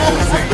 whole scene.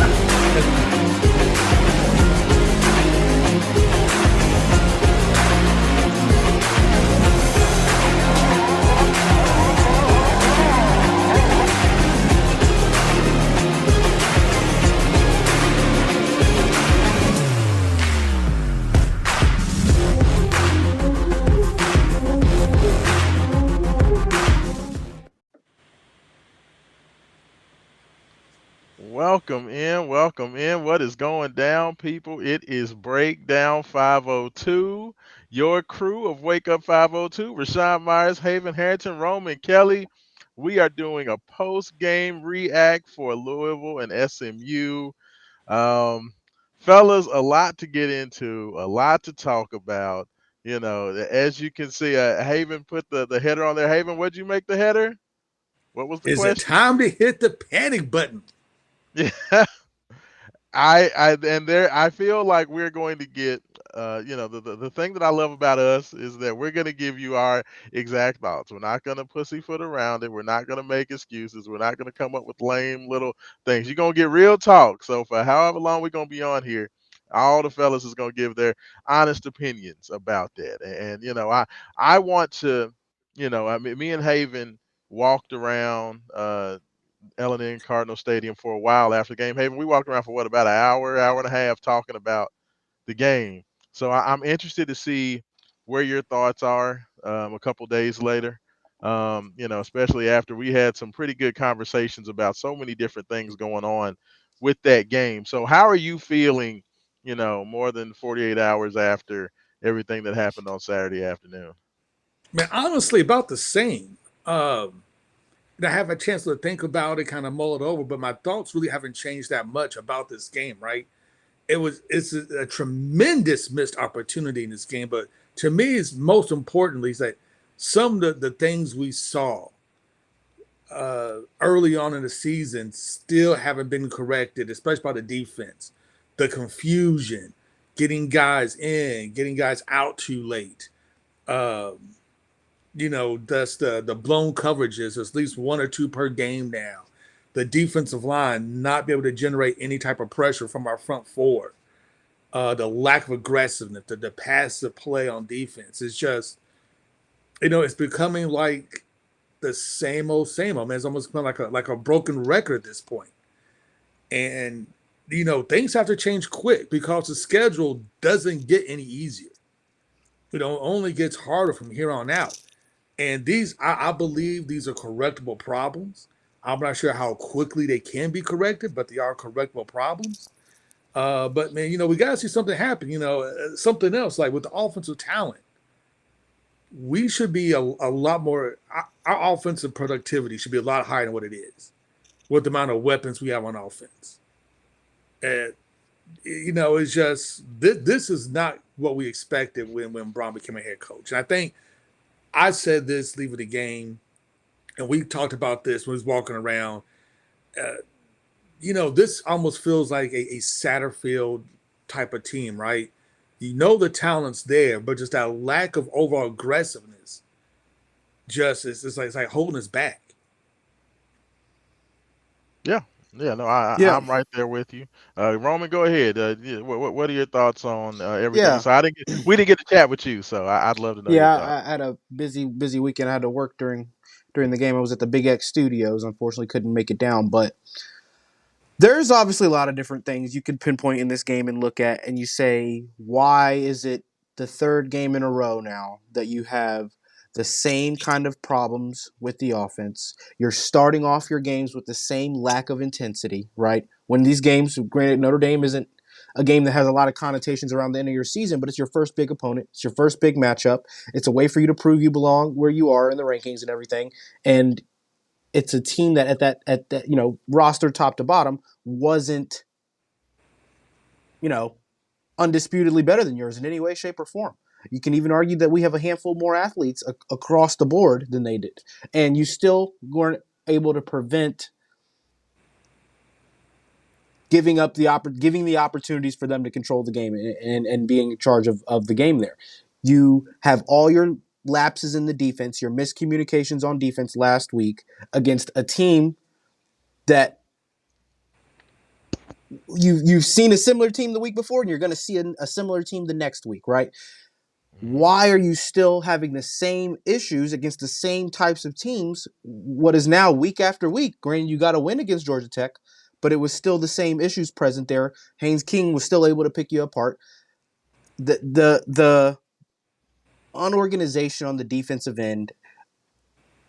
Welcome in, welcome in. What is going down, people? It is Breakdown 502. Your crew of Wake Up 502, Rashawn Myers, Haven Harrington, Roman Kelly. We are doing a post-game react for Louisville and SMU. Um, Fellas, a lot to get into, a lot to talk about. As you can see, Haven put the header on there. Haven, what'd you make the header? What was the Is it question? time to hit the panic button? Yeah. I feel like we're going to get the thing that I love about us is that we're going to give you our exact thoughts. We're not going to pussyfoot around it. We're not going to make excuses. We're not going to come up with lame little things. You're going to get real talk. So for however long we're going to be on here, all the fellas is going to give their honest opinions about that. I want to, I mean, me and Haven walked around L&N Cardinal Stadium for a while after the game. Haven, we walked around for what, about an hour, hour and a half talking about the game. So I'm interested to see where your thoughts are a couple days later. Especially after we had some pretty good conversations about so many different things going on with that game. So how are you feeling, more than 48 hours after everything that happened on Saturday afternoon? Man, honestly, about the same. Um, I have a chance to think about it, kind of mull it over, but my thoughts really haven't changed that much about this game, right? It's a tremendous missed opportunity in this game, but to me, it's most importantly is that some of the things we saw early on in the season still haven't been corrected, especially by the defense. The confusion, getting guys in, getting guys out too late. Um, that's the blown coverages, at least one or two per game now. The defensive line not be able to generate any type of pressure from our front four. The lack of aggressiveness, the passive play on defense. It's just, it's becoming like the same old, man. It's almost become like a broken record at this point. And things have to change quick because the schedule doesn't get any easier. Only gets harder from here on out. And I believe these are correctable problems. I'm not sure how quickly they can be corrected, but they are correctable problems. But man, we got to see something happen. Something else like with the offensive talent, we should be a lot more. Our offensive productivity should be a lot higher than what it is with the amount of weapons we have on offense. And it's just this is not what we expected when Braun became a head coach. And I think I said this leaving the game, and we talked about this when he was walking around. Uh, this almost feels like a Satterfield type of team, right? The talent's there, but just that lack of overall aggressiveness, just it's like holding us back. Yeah, yeah, no, Yeah, I'm right there with you. Roman, go ahead. Yeah, what are your thoughts on everything? yeah, So we didn't get to chat with you, so I'd love to know your yeah. thoughts. I had a busy weekend. I had to work during the game. I was at the Big X Studios. Unfortunately, couldn't make it down. But there's obviously a lot of different things you could pinpoint in this game and look at, and you say, why is it the third game in a row now that you have the same kind of problems with the offense? You're starting off your games with the same lack of intensity, right? When these games, granted, Notre Dame isn't a game that has a lot of connotations around the end of your season, but it's your first big opponent. It's your first big matchup. It's a way for you to prove you belong where you are in the rankings and everything. And it's a team that at that roster top to bottom wasn't you know undisputedly better than yours in any way, shape, or form. You can even argue that we have a handful more athletes across the board than they did, and you still weren't able to prevent giving the opportunities for them to control the game and being in charge of the game there. You have all your lapses in the defense, your miscommunications on defense last week against a team that you've seen a similar team the week before, and you're going to see a similar team the next week, right? Hmm. Why are you still having the same issues against the same types of teams? What is now week after week? Granted, you got a win against Georgia Tech, but it was still the same issues present there. Haynes King was still able to pick you apart. The unorganization on the defensive end,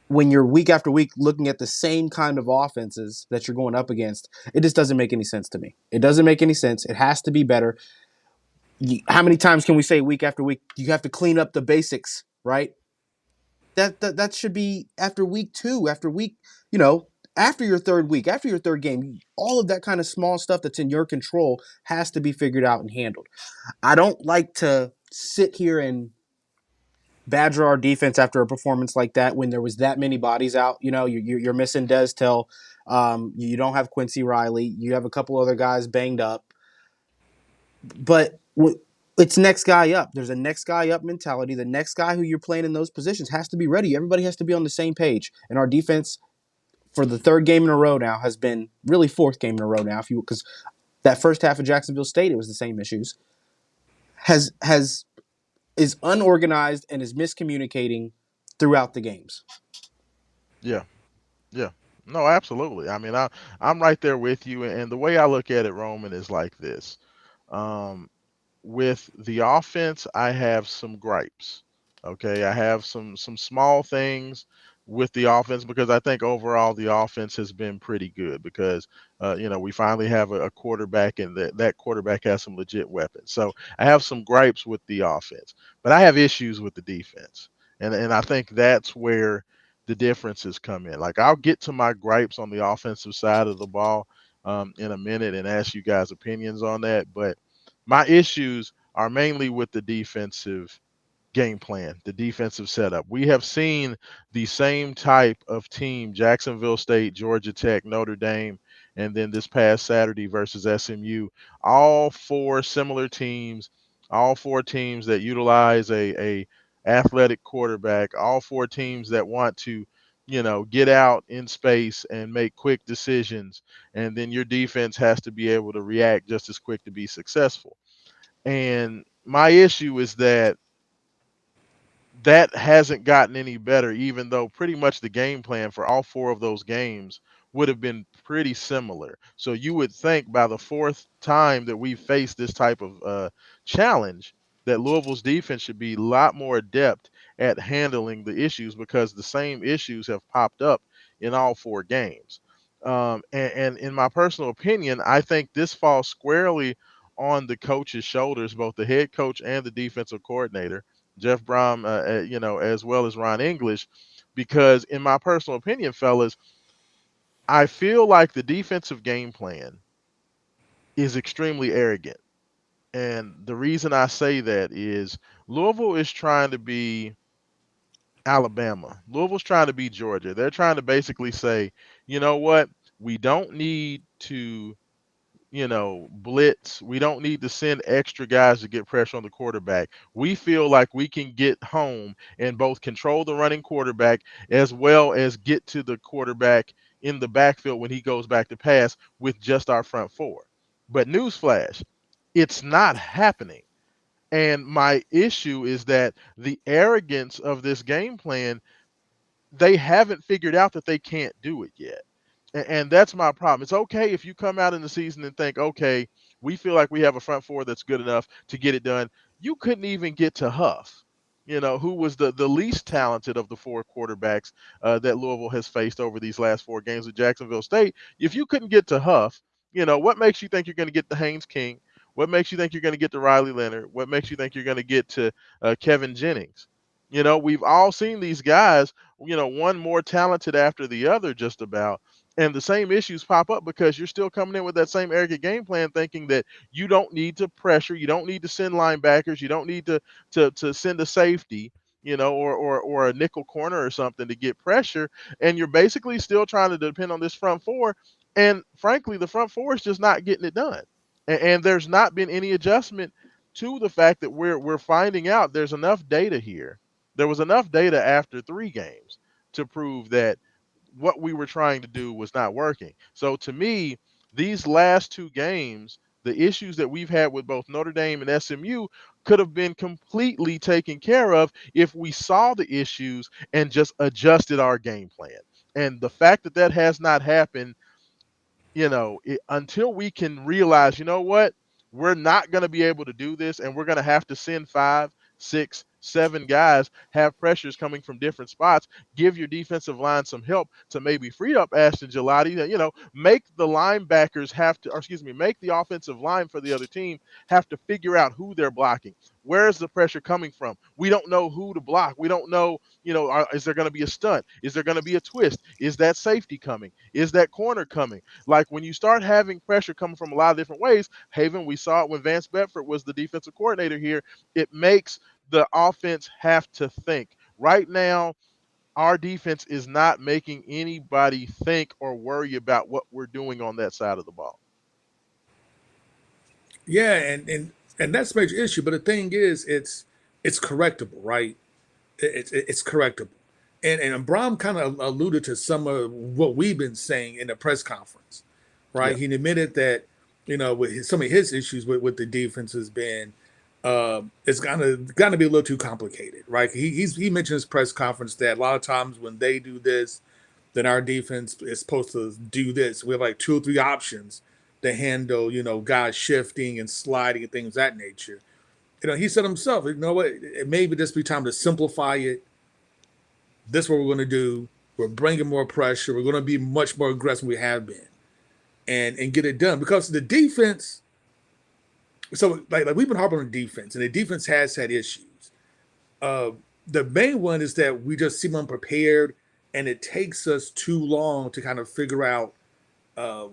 when you're week after week looking at the same kind of offenses that you're going up against, it just doesn't make any sense to me. It doesn't make any sense. It has to be better. How many times can we say week after week you have to clean up the basics, right? That should be after week 2, after week, you know, after your third week, after your third game. All of that kind of small stuff that's in your control has to be figured out and handled. I don't like to sit here and badger our defense after a performance like that when there was that many bodies out. You know, you're missing Des Tell. You don't have Quincy Riley. You have a couple other guys banged up. But it's next guy up. There's a next guy up mentality. The next guy who you're playing in those positions has to be ready. Everybody has to be on the same page. And our defense for the third game in a row now has been really fourth game in a row now. If you because that first half of Jacksonville State, it was the same issues. Has is unorganized and is miscommunicating throughout the games. Yeah. Yeah. No, absolutely. I mean, I'm right there with you, and the way I look at it, Roman, is like this. Um, with the offense, I have some gripes. Okay, I have some small things with the offense because I think overall the offense has been pretty good because we finally have a quarterback and that quarterback has some legit weapons. So I have some gripes with the offense, but I have issues with the defense, and I think that's where the differences come in. Like I'll get to my gripes on the offensive side of the ball in a minute and ask you guys opinions on that, but my issues are mainly with the defensive game plan, the defensive setup. We have seen the same type of team, Jacksonville State, Georgia Tech, Notre Dame, and then this past Saturday versus SMU. All four similar teams, all four teams that utilize a athletic quarterback, all four teams that want to get out in space and make quick decisions, and then your defense has to be able to react just as quick to be successful. And my issue is that hasn't gotten any better, even though pretty much the game plan for all four of those games would have been pretty similar. So you would think by the fourth time that we face this type of challenge, that Louisville's defense should be a lot more adept at handling the issues because the same issues have popped up in all four games. And in my personal opinion, I think this falls squarely on the coach's shoulders, both the head coach and the defensive coordinator Jeff Brom, as well as Ron English, because in my personal opinion, fellas, I feel like the defensive game plan is extremely arrogant. And the reason I say that is Louisville is trying to be Alabama. Louisville's trying to be Georgia. They're trying to basically say, you know what? We don't need to blitz. We don't need to send extra guys to get pressure on the quarterback. We feel like we can get home and both control the running quarterback as well as get to the quarterback in the backfield when he goes back to pass with just our front four. But newsflash, it's not happening. And my issue is that the arrogance of this game plan, they haven't figured out that they can't do it yet. And that's my problem. It's okay if you come out in the season and think, okay, we feel like we have a front four that's good enough to get it done. You couldn't even get to Huff, who was the least talented of the four quarterbacks that Louisville has faced over these last four games with Jacksonville State. If you couldn't get to Huff, what makes you think you're going to get to Haynes King? What makes you think you're going to get to Riley Leonard? What makes you think you're going to get to Kevin Jennings? We've all seen these guys, one more talented after the other, just about. And the same issues pop up because you're still coming in with that same arrogant game plan, thinking that you don't need to pressure, you don't need to send linebackers, you don't need to send a safety, or a nickel corner or something to get pressure. And you're basically still trying to depend on this front four. And frankly, the front four is just not getting it done. And there's not been any adjustment to the fact that we're finding out there's enough data here. There was enough data after 3 games to prove that what we were trying to do was not working. So to me, these last two games, the issues that we've had with both Notre Dame and SMU could have been completely taken care of if we saw the issues and just adjusted our game plan. And the fact that that has not happened, until we can realize, you know what, we're not going to be able to do this, and we're going to have to send 5, 6, 7 guys, have pressures coming from different spots, give your defensive line some help to maybe free up Ashton Gelati, make the linebackers have to, or excuse me, make the offensive line for the other team have to figure out who they're blocking. Where is the pressure coming from? We don't know who to block. We don't know, is there going to be a stunt? Is there going to be a twist? Is that safety coming? Is that corner coming? Like, when you start having pressure coming from a lot of different ways, Haven, we saw it when Vance Bedford was the defensive coordinator here. It makes the offense have to think. Right now, our defense is not making anybody think or worry about what we're doing on that side of the ball. Yeah, and that's a major issue. But the thing is, it's correctable, right? It's correctable. And Brom kind of alluded to some of what we've been saying in the press conference, Yeah. right? He admitted that with some of his issues with the defense has been it's gonna be a little too complicated, right? He mentioned his press conference that a lot of times when they do this, then our defense is supposed to do this. We have like 2 or 3 options to handle, guys shifting and sliding and things of that nature. He said himself, you know what, it may just be time to simplify it. This is what we're going to do. We're bringing more pressure. We're going to be much more aggressive than we have been, and get it done. Because the defense, so like we've been harping on defense, and the defense has had issues. The main one is that we just seem unprepared, and it takes us too long to kind of figure out how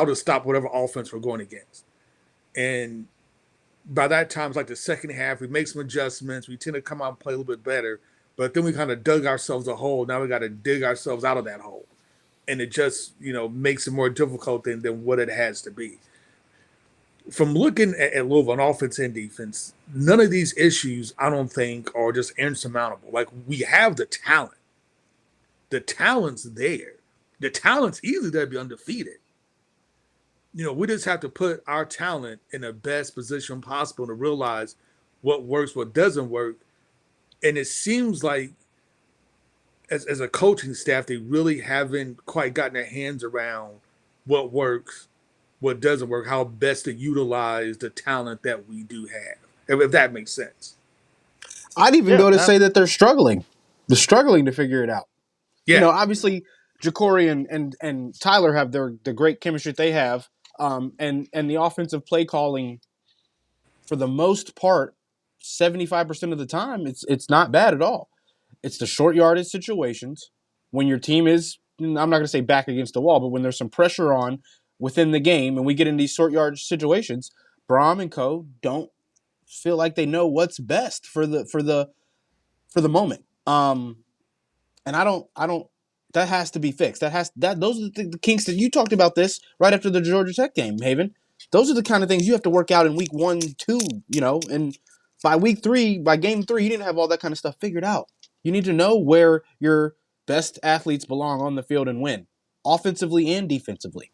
to stop whatever offense we're going against. And by that time, it's like the second half, we make some adjustments. We tend to come out and play a little bit better, but then we kind of dug ourselves a hole. Now we got to dig ourselves out of that hole, and it just makes it more difficult than what it has to be. From looking at Louisville on offense and defense, none of these issues I don't think are just insurmountable. Like, we have the talent. The talent's there. The talent's easily there to be undefeated. We just have to put our talent in the best position possible to realize what works, what doesn't work. And it seems like as a coaching staff, they really haven't quite gotten their hands around what works, what doesn't work, how best to utilize the talent that we do have, if that makes sense. I'd even go to say that they're struggling. They're struggling to figure it out. Yeah. Obviously, Ja'Cory and Tyler have the great chemistry that they have, and the offensive play calling, for the most part, 75% of the time, it's not bad at all. It's the short yardage situations when your team is, I'm not going to say back against the wall, but when there's some pressure on within the game and we get in these short yardage situations, Brom and co don't feel like they know what's best for the moment. And I don't. That has to be fixed. Those are the kinks that you talked about this right after the Georgia Tech game, Haven. Those are the kind of things you have to work out in week 1, 2, and by week 3, by game 3, you didn't have all that kind of stuff figured out. You need to know where your best athletes belong on the field and when, offensively and defensively.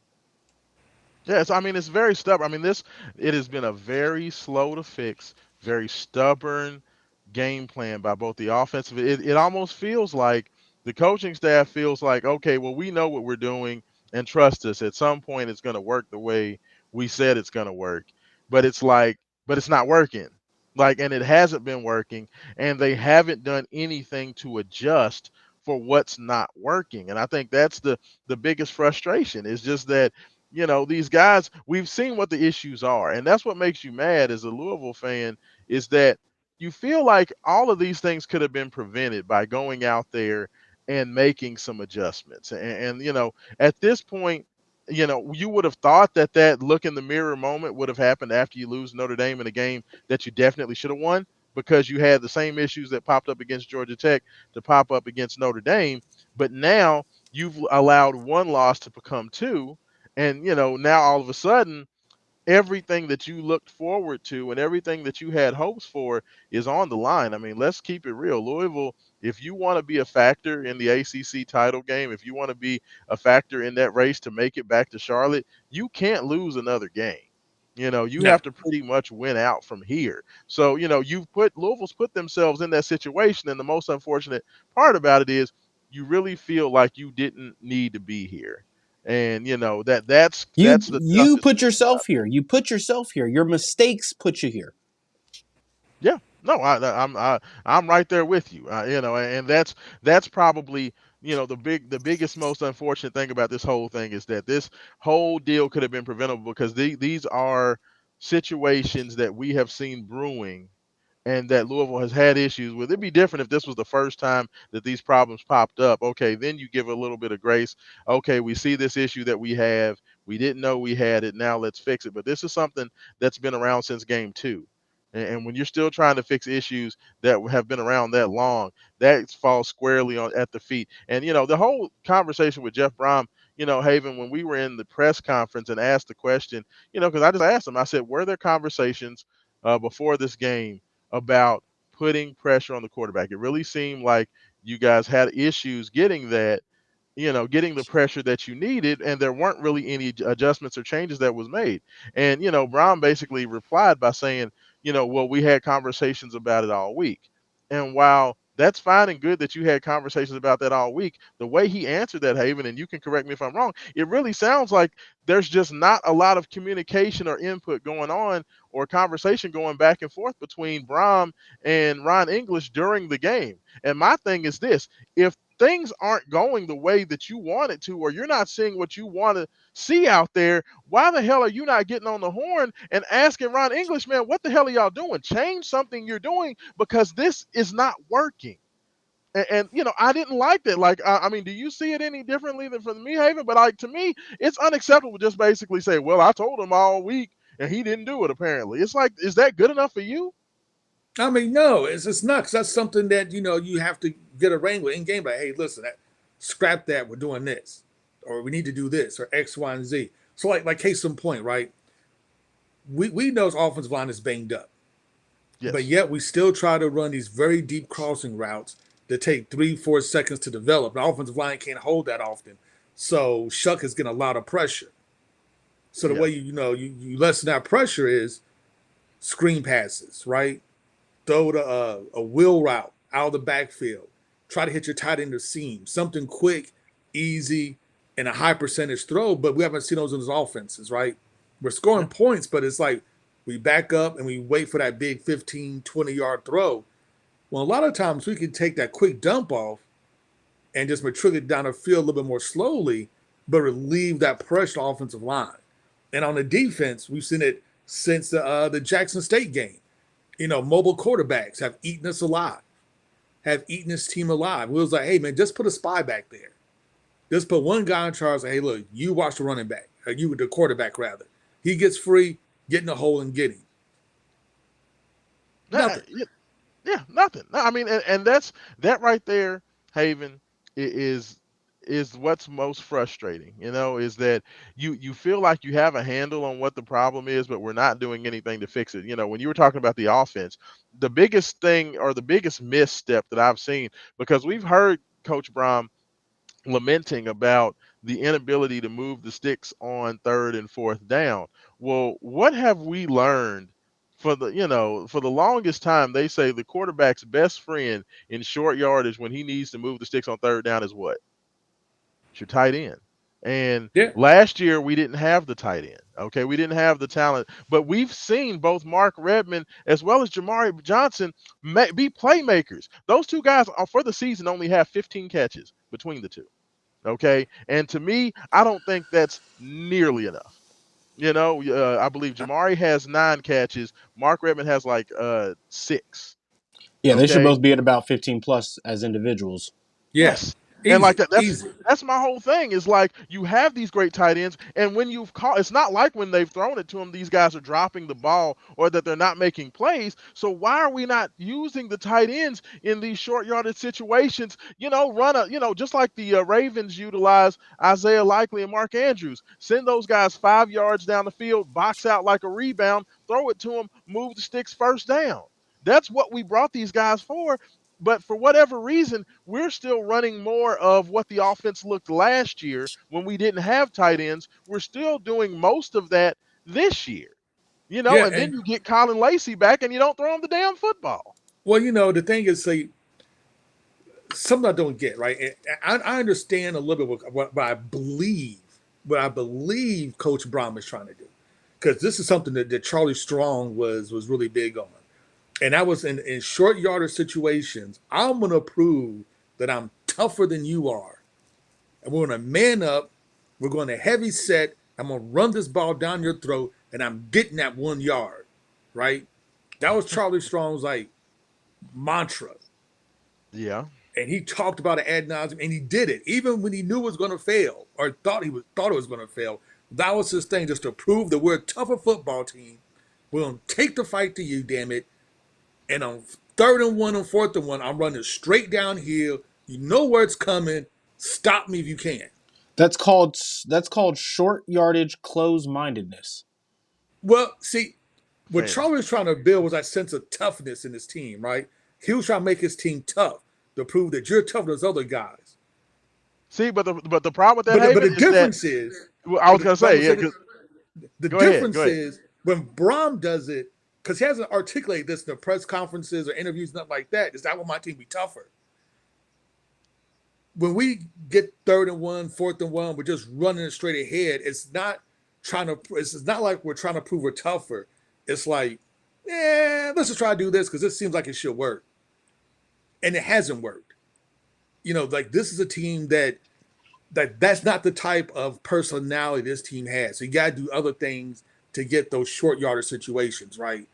Yes, I mean, it's very stubborn. I mean, it has been a very slow to fix, very stubborn game plan by both the offensive. It almost feels like the coaching staff feels like, okay, well, we know what we're doing and trust us. At some point, it's going to work the way we said it's going to work. But it's like, but it's not working. Like, and it hasn't been working, and they haven't done anything to adjust for what's not working. And I think that's the biggest frustration is just that these guys, we've seen what the issues are. And that's what makes you mad as a Louisville fan, is that you feel like all of these things could have been prevented by going out there and making some adjustments. And at this point, you would have thought that look in the mirror moment would have happened after you lose Notre Dame in a game that you definitely should have won, because you had the same issues that popped up against Georgia Tech to pop up against Notre Dame. But now you've allowed one loss to become 2. And now all of a sudden everything that you looked forward to and everything that you had hopes for is on the line. I mean, let's keep it real. Louisville, if you want to be a factor in the ACC title game, if you want to be a factor in that race to make it back to Charlotte, you can't lose another game. You Yeah. have to pretty much win out from here. So, Louisville's put themselves in that situation. And the most unfortunate part about it is you really feel like you didn't need to be here. And that's the You toughest. put yourself here. You put yourself here. Your mistakes put you here. Yeah, no, I'm right there with you. And that's probably the biggest, most unfortunate thing about this whole thing is that this whole deal could have been preventable because these are situations that we have seen brewing and that Louisville has had issues with. It'd be different if this was the first time that these problems popped up. Okay, then you give a little bit of grace. Okay, we see this issue that we have. We didn't know we had it. Now let's fix it. But this is something that's been around since game 2. And when you're still trying to fix issues that have been around that long, that falls squarely at the feet. And the whole conversation with Jeff Brom, Haven, when we were in the press conference and asked the question, because I just asked him, I said, were there conversations before this game about putting pressure on the quarterback? It really seemed like you guys had issues getting getting the pressure that you needed, and there weren't really any adjustments or changes that was made. And Brown basically replied by saying, well, we had conversations about it all week. And while that's fine and good that you had conversations about that all week, the way he answered that, Haven, and you can correct me if I'm wrong, it really sounds like there's just not a lot of communication or input going on or conversation going back and forth between Brom and Ron English during the game. And my thing is this: if things aren't going the way that you want it to, or you're not seeing what you want to see out there, why the hell are you not getting on the horn and asking Ron English, man, what the hell are y'all doing? Change something you're doing because this is not working. And I didn't like that. Like, I mean, do you see it any differently than from me, Haven? But like, to me, it's unacceptable to just basically say, well, I told him all week and he didn't do it, apparently. It's like, is that good enough for you? I mean, no, it's not. 'Cause that's something that you have to get a wrangle in game. Like, hey, listen, scrap that. We're doing this, or we need to do this, or X, Y, and Z. So, like case in point, right? We know his offensive line is banged up, but Yes. yet we still try to run these very deep crossing routes that take 3-4 seconds to develop. The offensive line can't hold that often, so Shuck is getting a lot of pressure. So the Yeah. way you lessen that pressure is screen passes, right? Throw a wheel route out of the backfield. Try to hit your tight end or seam. Something quick, easy, and a high percentage throw, but we haven't seen those in his offenses, right? We're Yeah. scoring points, but it's like we back up and we wait for that big 15, 20-yard throw. Well, a lot of times we can take that quick dump off and just matriculate down the field a little bit more slowly, but relieve that pressure on the offensive line. And on the defense, we've seen it since the Jackson State game. Mobile quarterbacks have eaten us alive, have eaten this team alive. We was like, hey, man, just put a spy back there. Just put one guy in charge. Hey, look, you watch the running back, or you the quarterback rather. He gets free, get in the hole and get him. Nothing. Yeah, nothing. No, I mean, and that right there, Haven, is what's most frustrating. Is that you feel like you have a handle on what the problem is, but we're not doing anything to fix it. When you were talking about the offense, the biggest thing or the biggest misstep that I've seen, because we've heard Coach Brom lamenting about the inability to move the sticks on third and fourth down. Well, what have we learned? For the longest time, they say the quarterback's best friend in short yardage when he needs to move the sticks on third down is what? It's your tight end. And Yeah. last year we didn't have the tight end. Okay, we didn't have the talent, but we've seen both Mark Redmond as well as Jamari Johnson be playmakers. Those two guys are, for the season, only have 15 catches between the two. Okay, and to me, I don't think that's nearly enough. I believe Jamari has 9 catches. Mark Redmond has like 6. Yeah, they should Okay. both be at about 15 plus as individuals. Yeah. Yes. And like Easy, that's easy. that's my whole thing is like you have these great tight ends, and when you've caught, it's not like when they've thrown it to them, these guys are dropping the ball or that they're not making plays. So why are we not using the tight ends in these short yarded situations? Just like the Ravens utilize Isaiah Likely and Mark Andrews. Send those guys 5 yards down the field, box out like a rebound, throw it to them, move the sticks first down. That's what we brought these guys for. But for whatever reason, we're still running more of what the offense looked last year when we didn't have tight ends. We're still doing most of that this year, Yeah, and then and you get Colin Lacey back and you don't throw him the damn football. well, the thing is, say something I don't get right. And I understand a little bit what I believe, Coach Brom is trying to do, because this is something that Charlie Strong was really big on, and that was in short yardage situations. I'm going to prove that I'm tougher than you are, and we're going to man up. We're going to heavy set. I'm going to run this ball down your throat, and I'm getting that 1 yard, right? That was Charlie Strong's like mantra. Yeah. And he talked about it ad nauseum, and he did it even when he knew it was going to fail or thought it was going to fail. That was his thing, just to prove that we're a tougher football team. We're going to take the fight to you, damn it. And on 3rd and 1 and 4th and 1, I'm running straight downhill. You know where it's coming. Stop me if you can. That's called short yardage close mindedness. Well, see, what Fair. Charlie was trying to build was that sense of toughness in his team, right? He was trying to make his team tough to prove that you're tougher than those other guys. See, but the problem with that, But the Haven, is that difference is, I was gonna say, yeah. the Go ahead. difference Go ahead. is when Brom does it, because he hasn't articulated this in the press conferences or interviews, nothing like that. Is that what my team be tougher? When we get 3rd and 1, 4th and 1, we're just running it straight ahead. It's not like we're trying to prove we're tougher. It's like, let's just try to do this because this seems like it should work, and it hasn't worked. Like this is a team that's not the type of personality this team has. So you got to do other things to get those short yardage situations, right?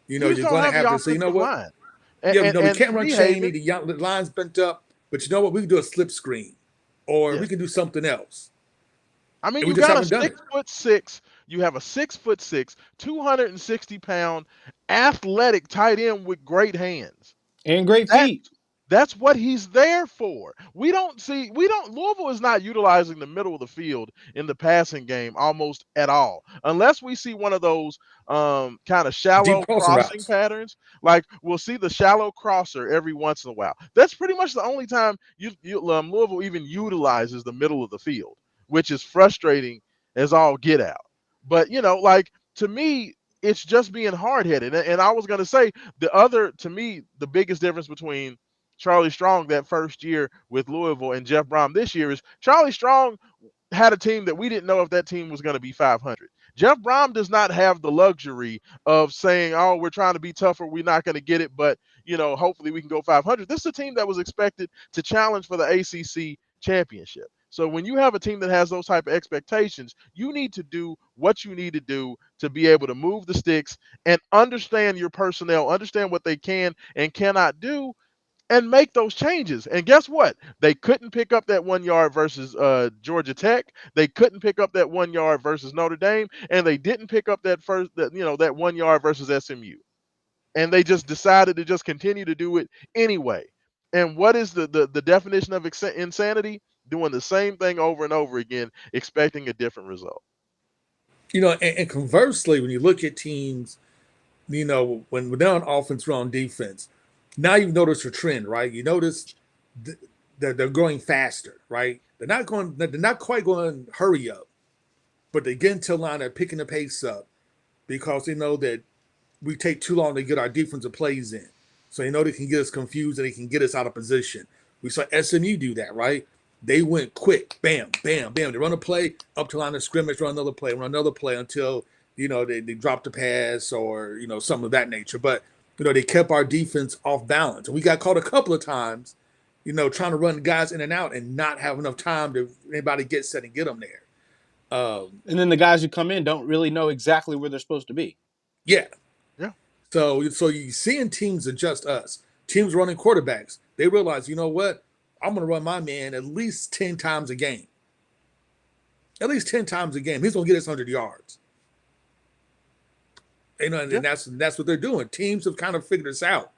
You You're just don't going to have have the to say, you know offensive what? line. We can't To run me, Chaney. Haven, The line's bent up, but you know what? We can do a slip screen, or yeah. we can do something else. I mean, And we you just got a haven't done it. 6'6". You have a 6'6", 260-pound athletic tight end with great hands. And great That feet. That's what he's there for. Louisville is not utilizing the middle of the field in the passing game almost at all. Unless we see one of those kind of shallow Deep crossing crossing routes. patterns. Like we'll see the shallow crosser every once in a while. That's pretty much the only time Louisville even utilizes the middle of the field, which is frustrating as all get out. But to me, it's just being hard headed. And I was gonna say to me, the biggest difference between Charlie Strong that first year with Louisville and Jeff Brom this year is Charlie Strong had a team that we didn't know if that team was going to be 500. Jeff Brom does not have the luxury of saying, "Oh, we're trying to be tougher, we're not going to get it, but hopefully we can go 500." This is a team that was expected to challenge for the ACC championship. So when you have a team that has those type of expectations, you need to do what you need to do to be able to move the sticks and understand your personnel, understand what they can and cannot do, and make those changes. And guess what? They couldn't pick up that 1 yard versus Georgia Tech. They couldn't pick up that 1 yard versus Notre Dame, and they didn't pick up that 1 yard versus SMU. And they just decided to just continue to do it anyway. And what is the definition of insanity? Doing the same thing over and over again, expecting a different result. And conversely, when you look at teams, when they're on offense, we're on defense. Now you've noticed a trend, right? You notice they're going faster, right? They're not quite going hurry up, but they get into line, they're picking the pace up because they know that we take too long to get our defensive plays in. So they know they can get us confused and they can get us out of position. We saw SMU do that, right? They went quick, bam, bam, bam. They run a play up to line of scrimmage, run another play until they drop the pass or something of that nature. But they kept our defense off balance. And we got caught a couple of times, trying to run guys in and out and not have enough time to anybody get set and get them there. And then the guys who come in don't really know exactly where they're supposed to be. Yeah. So you seeing teams adjust us. Teams running quarterbacks. They realize, you know what? I'm going to run my man at least 10 times a game. At least 10 times a game. He's going to get us 100 yards. You know, and Yeah. that's what they're doing. Teams have kind of figured this out.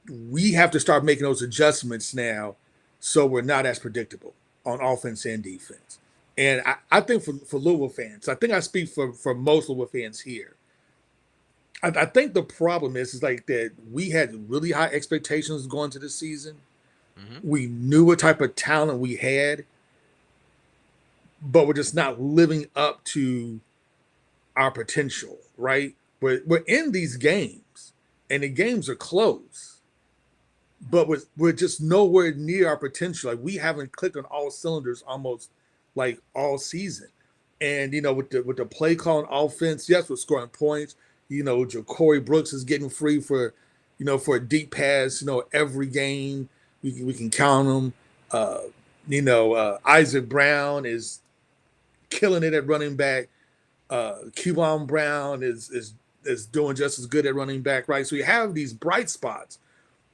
We have to start making those adjustments now so we're not as predictable on offense and defense. And I think for Louisville fans, I think I speak for most Louisville fans here. I think the problem is like that we had really high expectations going to the season. Mm-hmm. We knew what type of talent we had, but we're just not living up to our potential, right? We're in these games, and the games are close, but we're just nowhere near our potential. Like we haven't clicked on all cylinders almost like all season. And you know, with the play calling offense, yes, we're scoring points. You know, Ja'Cory Brooks is getting free for, for a deep pass. You know, every game we can count him. Isaac Brown is killing it at running back. Cubon Brown is doing just as good at running back, right? So you have these bright spots.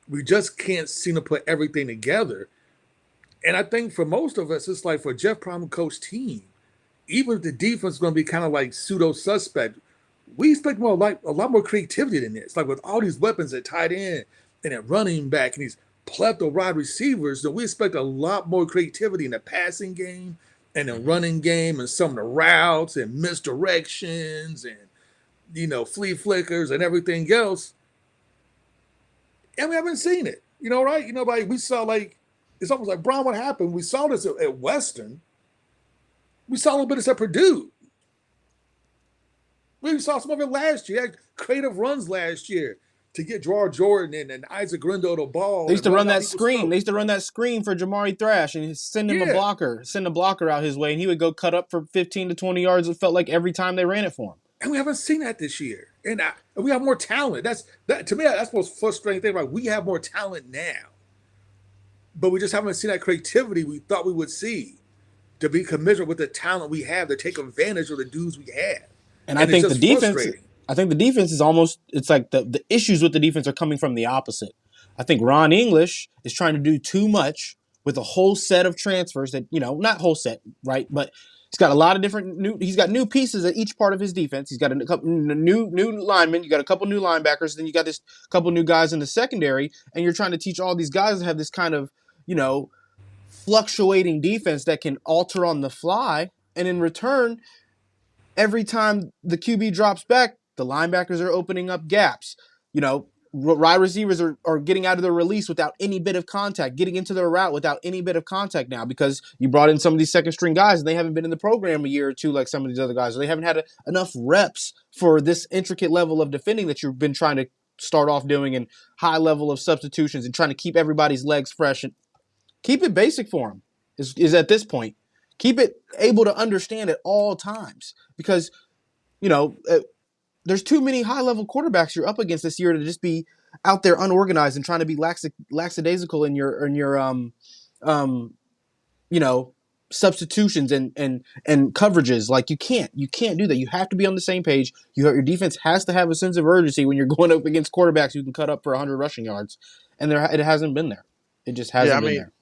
We just can't seem to put everything together. And I think for most of us, it's like for Jeff Prom coach team, even if the defense is going to be kind of like pseudo suspect, we expect more like a lot more creativity than this. Like with all these weapons at tight end and at running back and these plethora wide receivers, then we expect a lot more creativity in the passing game and the running game and some of the routes and misdirections and flea flickers and everything else. And we haven't seen it. Right? Like we saw like it's almost like Brown, what happened? We saw this at Western. We saw a little bit of this at Purdue. We saw some of it last year. Had creative runs last year to get Gerard Jordan and Isaac Grindo the ball. They used to run that screen. screen. They used to run that screen for Jamari Thrash and send him a blocker out his way, and he would go cut up for 15 to 20 yards. It felt like every time they ran it for him. And we haven't seen that this year. And we have more talent. That to me, that's the most frustrating thing. Right? We have more talent now, but we just haven't seen that creativity we thought we would see to be commensurate with the talent we have to take advantage of the dudes we have. And I think the defense is almost, it's like the issues with the defense are coming from the opposite. I think Ron English is trying to do too much with a whole set of transfers that, not whole set, right? But he's got a lot of he's got new pieces at each part of his defense. He's got a couple new linemen. You got a couple new linebackers. Then you got this couple new guys in the secondary. And you're trying to teach all these guys to have this kind of, fluctuating defense that can alter on the fly. And in return, every time the QB drops back, the linebackers are opening up gaps. Wide receivers are getting out of their release without any bit of contact, getting into their route without any bit of contact now because you brought in some of these second string guys and they haven't been in the program a year or two like some of these other guys. Or they haven't had enough reps for this intricate level of defending that you've been trying to start off doing and high level of substitutions and trying to keep everybody's legs fresh. And keep it basic for them is at this point. Keep it able to understand at all times because, there's too many high-level quarterbacks you're up against this year to just be out there unorganized and trying to be lackadaisical in your substitutions and coverages. Like you can't do that. You have to be on the same page. Your defense has to have a sense of urgency when you're going up against quarterbacks who can cut up for 100 rushing yards, and it hasn't been there. It just hasn't been there.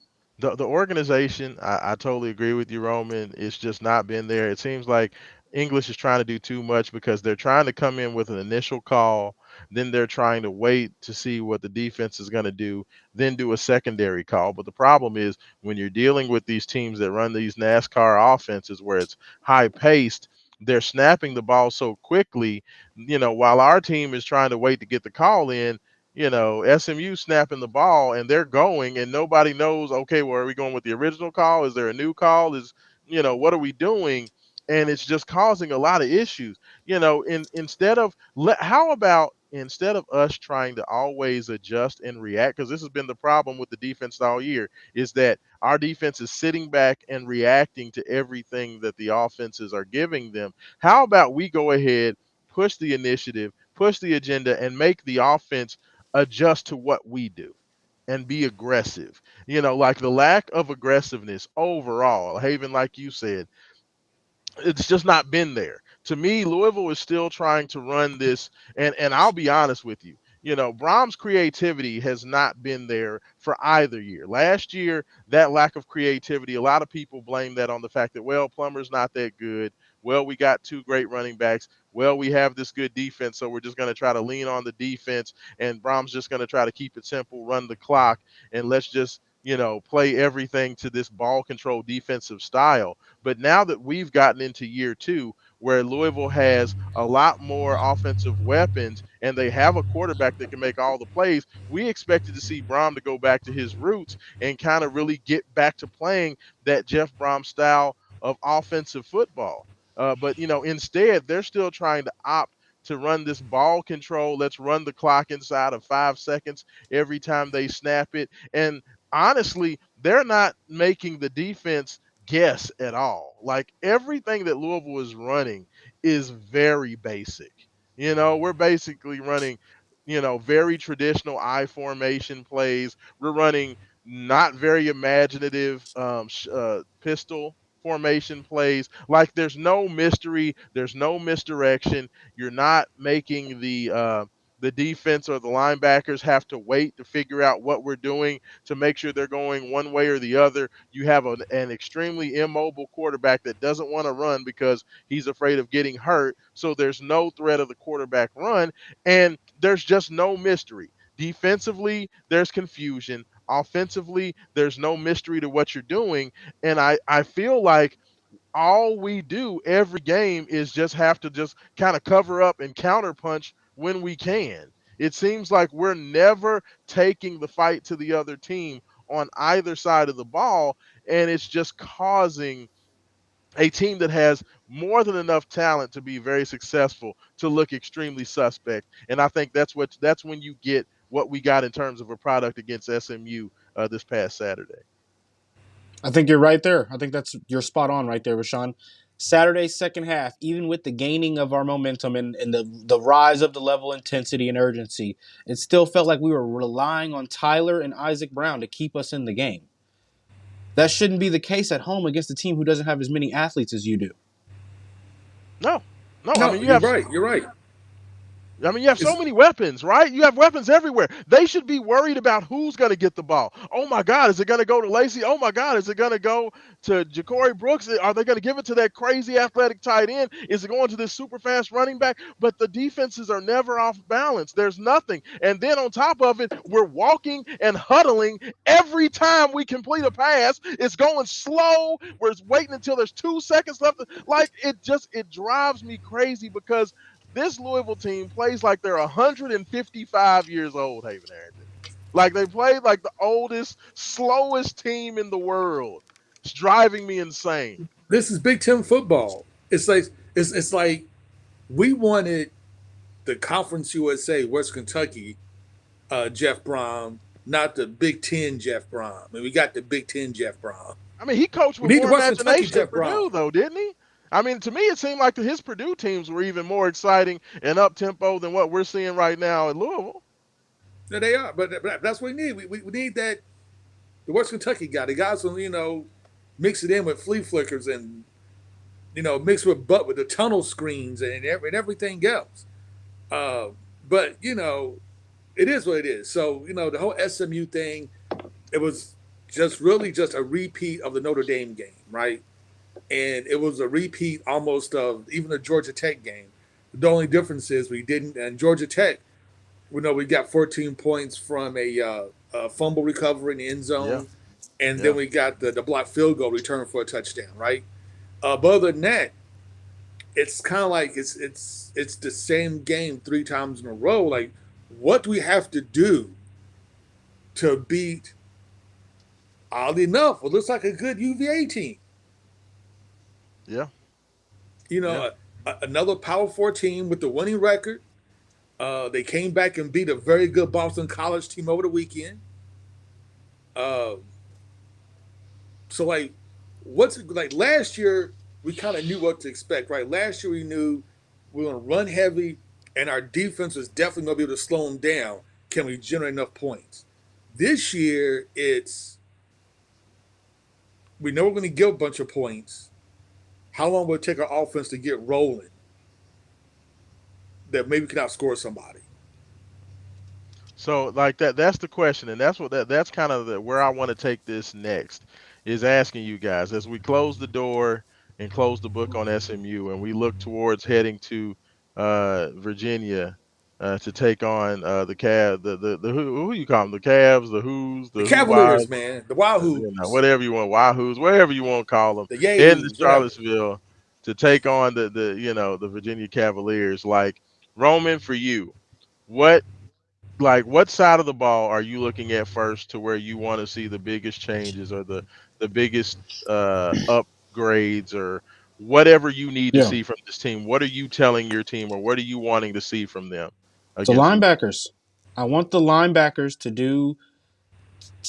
The organization, I totally agree with you, Roman. It's just not been there. It seems like English is trying to do too much because they're trying to come in with an initial call, then they're trying to wait to see what the defense is going to do, then do a secondary call. But the problem is when you're dealing with these teams that run these NASCAR offenses where it's high paced, they're snapping the ball so quickly, while our team is trying to wait to get the call in. SMU snapping the ball and they're going and nobody knows, okay, well, are we going with the original call? Is there a new call? What are we doing? And it's just causing a lot of issues, instead of us trying to always adjust and react, because this has been the problem with the defense all year, is that our defense is sitting back and reacting to everything that the offenses are giving them. How about we go ahead, push the initiative, push the agenda, and make the offense adjust to what we do and be aggressive. Like the lack of aggressiveness overall, Haven, like you said, it's just not been there. To me, Louisville is still trying to run this, and I'll be honest with you. Brahms' creativity has not been there for either year. Last year, that lack of creativity, a lot of people blame that on the fact that, well, Plummer's not that good. Well, we got two great running backs. Well, we have this good defense, so we're just going to try to lean on the defense, and Brahms just going to try to keep it simple, run the clock, and let's just play everything to this ball control defensive style. But now that we've gotten into year two, where Louisville has a lot more offensive weapons and they have a quarterback that can make all the plays, we expected to see Brom to go back to his roots and kind of really get back to playing that Jeff Brom style of offensive football. But instead, they're still trying to opt to run this ball control. Let's run the clock inside of 5 seconds every time they snap it. And honestly, they're not making the defense guess at all. Like everything that Louisville is running is very basic. We're basically running, very traditional I formation plays. We're running not very imaginative pistol formation plays. Like there's no mystery, there's no misdirection. You're not making the defense or the linebackers have to wait to figure out what we're doing to make sure they're going one way or the other. You have an extremely immobile quarterback that doesn't want to run because he's afraid of getting hurt. So there's no threat of the quarterback run, and there's just no mystery. Defensively, there's confusion. Offensively, there's no mystery to what you're doing. And I feel like all we do every game is just have to just kind of cover up and counterpunch when we can. It seems like we're never taking the fight to the other team on either side of the ball, and it's just causing a team that has more than enough talent to be very successful to look extremely suspect. And I think that's when you get what we got in terms of a product against SMU this past Saturday. I think you're right there. I think you're spot on right there, Rashawn. Saturday's second half, even with the gaining of our momentum and the rise of the level, intensity, and urgency, it still felt like we were relying on Tyler and Isaac Brown to keep us in the game. That shouldn't be the case at home against a team who doesn't have as many athletes as you do. No. No, you're right. You're right. I mean, you have so many weapons, right? You have weapons everywhere. They should be worried about who's going to get the ball. Oh, my God, is it going to go to Lacey? Oh, my God, is it going to go to Ja'Cory Brooks? Are they going to give it to that crazy athletic tight end? Is it going to this super fast running back? But the defenses are never off balance. There's nothing. And then on top of it, we're walking and huddling every time we complete a pass. It's going slow. We're waiting until there's 2 seconds left. Like, it drives me crazy because this Louisville team plays like they're 155 years old, Haven Harrington. Like they played like the oldest, slowest team in the world. It's driving me insane. This is Big Ten football. It's like we wanted the Conference USA, West Kentucky, Jeff Brom, not the Big Ten Jeff Brom. And we got the Big Ten Jeff Brom. I mean, he coached with more imagination at Purdue, though, didn't he? I mean, to me, it seemed like his Purdue teams were even more exciting and up-tempo than what we're seeing right now at Louisville. Yeah, they are, but that's what we need. We need that, the West Kentucky guy, the guys who, mix it in with flea flickers and, mix with the tunnel screens and everything else. But, it is what it is. So, the whole SMU thing, it was just really just a repeat of the Notre Dame game, right? And it was a repeat almost of even the Georgia Tech game. The only difference is we didn't, and Georgia Tech, we got 14 points from a fumble recovery in the end zone, and then we got the blocked field goal return for a touchdown, right? But other than that, it's kind of like it's the same game 3 times in a row. Like, what do we have to do to beat, oddly enough, what looks like a good UVA team? Yeah. Another Power 4 team with the winning record. They came back and beat a very good Boston College team over the weekend. So last year we kind of knew what to expect, right? Last year we knew we were going to run heavy and our defense was definitely going to be able to slow them down. Can we generate enough points? This year we know we're going to give a bunch of points. How long will it take our offense to get rolling that maybe we can outscore somebody? So like that's the question, and that's kind of where I want to take this next, is asking you guys as we close the door and close the book on SMU and we look towards heading to Virginia to take on the Cav the who you call them, the Cavs, the Who's, The the Who Wild, Cavaliers, man, the Wahoos, whatever you want, Wahoos, whatever you want to call them, the heading to Yahoos, whatever. Charlottesville to take on the Virginia Cavaliers. Like, Roman, for you, what what side of the ball are you looking at first to where you want to see the biggest changes or the biggest upgrades or whatever you need to Yeah. see from this team? What are you telling your team, or what are you wanting to see from them The against the? linebackers. I want the linebackers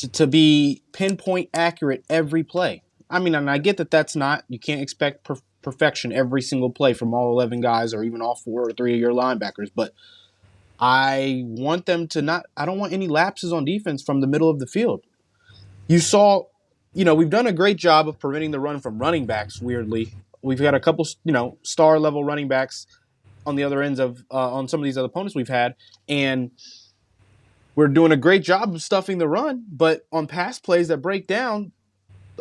to be pinpoint accurate every play. I mean, and I get that that's not, you can't expect perfection every single play from all 11 guys or even all 4 or 3 of your linebackers, but I want them to not, I don't want any lapses on defense from the middle of the field. You saw, we've done a great job of preventing the run from running backs, weirdly. We've got a couple, star level running backs on the other ends of, on some of these other opponents we've had. And we're doing a great job of stuffing the run, but on pass plays that break down,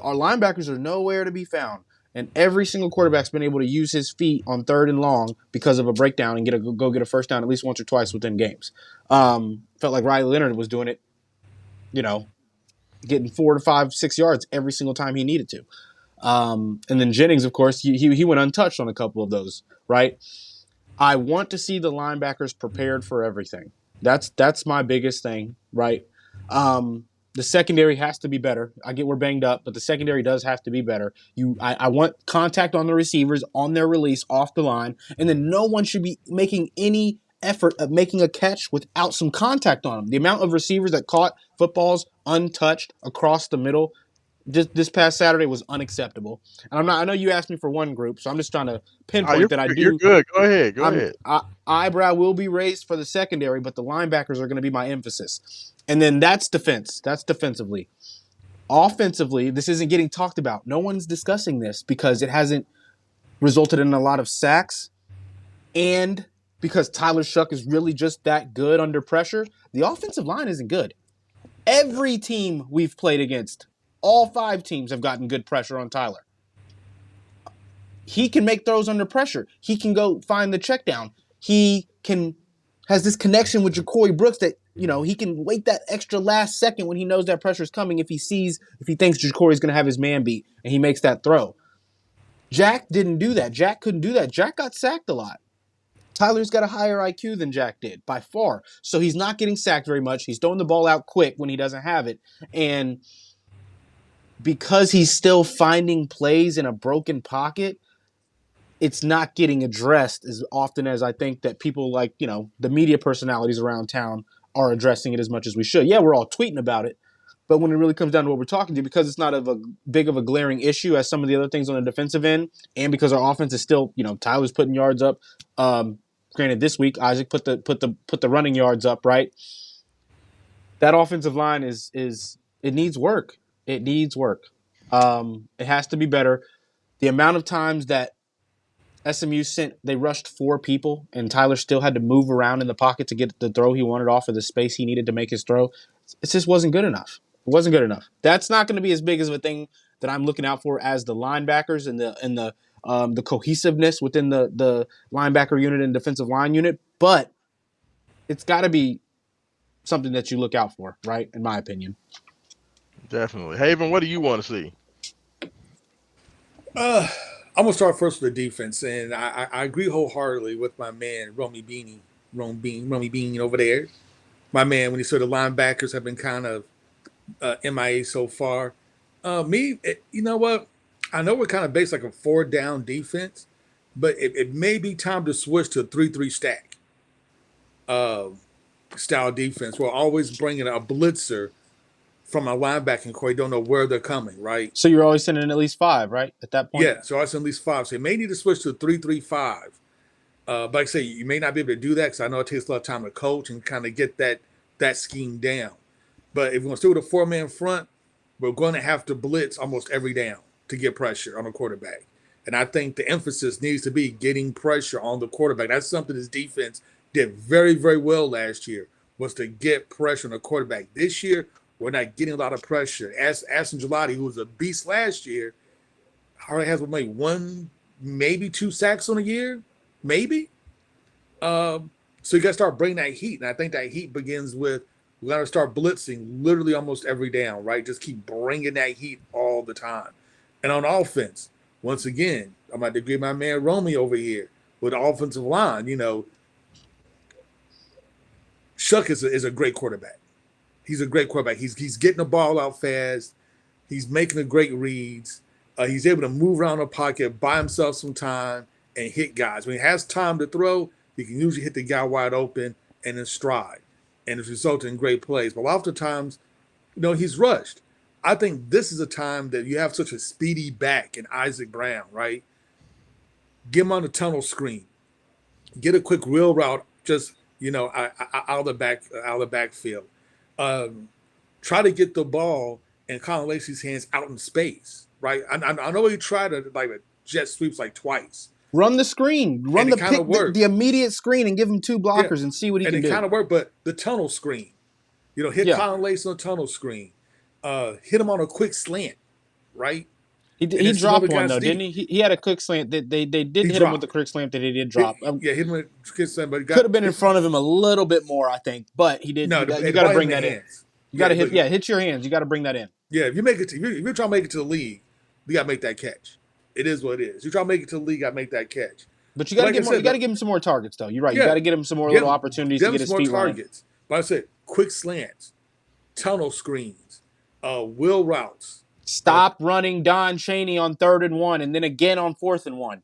our linebackers are nowhere to be found. And every single quarterback's been able to use his feet on 3rd and long because of a breakdown and go get a first down at least once or twice within games. Felt like Riley Leonard was doing it, getting 4 to 5, 6 yards every single time he needed to. And then Jennings, of course, he went untouched on a couple of those, right? I want to see the linebackers prepared for everything. That's my biggest thing, right? The secondary has to be better. I get we're banged up, but the secondary does have to be better. I want contact on the receivers on their release off the line, and then no one should be making any effort at making a catch without some contact on them. The amount of receivers that caught footballs untouched across the middle this past Saturday was unacceptable. And I know you asked me for one group, so I'm just trying to pinpoint that I You're do. good. Go ahead. Go ahead. Eyebrow will be raised for the secondary, but the linebackers are going to be my emphasis. And then that's defense. That's defensively. Offensively, this isn't getting talked about. No one's discussing this because it hasn't resulted in a lot of sacks. And because Tyler Shuck is really just that good under pressure, the offensive line isn't good. Every team we've played against, all 5 teams have gotten good pressure on Tyler. He can make throws under pressure. He can go find the check down. He has this connection with Ja'Cory Brooks that, he can wait that extra last second when he knows that pressure is coming if he thinks Ja'Cory's going to have his man beat and he makes that throw. Jack didn't do that. Jack couldn't do that. Jack got sacked a lot. Tyler's got a higher IQ than Jack did, by far. So he's not getting sacked very much. He's throwing the ball out quick when he doesn't have it. And because he's still finding plays in a broken pocket, it's not getting addressed as often as I think that people like, the media personalities around town are addressing it as much as we should. Yeah, we're all tweeting about it, but when it really comes down to what we're talking to, because it's not a big of a glaring issue as some of the other things on the defensive end, and because our offense is still, Tyler's putting yards up. Granted, this week Isaac put the running yards up, right? That offensive line is it needs work. It needs work. It has to be better. The amount of times that SMU they rushed 4 people, and Tyler still had to move around in the pocket to get the throw he wanted off of the space he needed to make his throw. It just wasn't good enough. It wasn't good enough. That's not going to be as big as a thing that I'm looking out for as the linebackers and the cohesiveness within the linebacker unit and defensive line unit, but it's got to be something that you look out for, right? In my opinion. Definitely. Haven, what do you want to see? I'm gonna start first with the defense, and I agree wholeheartedly with my man Romy Bean over there. My man, when he said the linebackers have been kind of MIA so far. You know what? I know we're kind of based like a 4-down defense, but it may be time to switch to a 3-3 stack style defense. We're always bringing a blitzer from our linebacking core. You don't know where they're coming, right? So you're always sending at least 5, right? At that point? Yeah, so I send at least 5. So you may need to switch to a 3-3-5. But like I say, you may not be able to do that because I know it takes a lot of time to coach and kind of get that scheme down. But if we're going to stay with a 4-man front, we're going to have to blitz almost every down to get pressure on the quarterback. And I think the emphasis needs to be getting pressure on the quarterback. That's something this defense did very, very well last year. was to get pressure on the quarterback. This year, we're not getting a lot of pressure. As Aston Gelati, who was a beast last year, already has maybe one, maybe 2 sacks on a year, maybe. So you got to start bringing that heat, and I think that heat begins with we got to start blitzing literally almost every down, right? Just keep bringing that heat all the time. And on offense, once again, I'm about to give my man Romy over here with the offensive line. Shuck is a great quarterback. He's a great quarterback. He's getting the ball out fast. He's making the great reads. He's able to move around the pocket, buy himself some time, and hit guys. When he has time to throw, he can usually hit the guy wide open and in stride, and it's resulted in great plays. But oftentimes, he's rushed. I think this is a time that you have such a speedy back in Isaac Brown, right? Get him on the tunnel screen, get a quick wheel route, just out of the backfield. Try to get the ball in Colin Lacey's hands out in space, right? I know he tried to like jet sweeps like twice. Run the screen, run the immediate screen, and give him 2 blockers and see what he can do. And it kind of worked, but the tunnel screen, hit Colin Lacey on the tunnel screen, hit him on a quick slant, right? He dropped one though, didn't he? He had a quick slant. They did hit him with the quick slant that he did drop. Hit him with a quick slant, but could have been in front of him a little bit more, I think. But he did. No, you got to bring that in. You got to hit your hands. You got to bring that in. Yeah, if you're trying to make it to the league, you got to make that catch. It is what it is. You're trying to make it to the league, got to make that catch. But you got to give him some more targets, though. You're right. You got to get him some more little opportunities to get his feet targets. But I said quick slants, tunnel screens, wheel routes. Stop running Don Chaney on 3rd and 1, and then again on 4th and 1.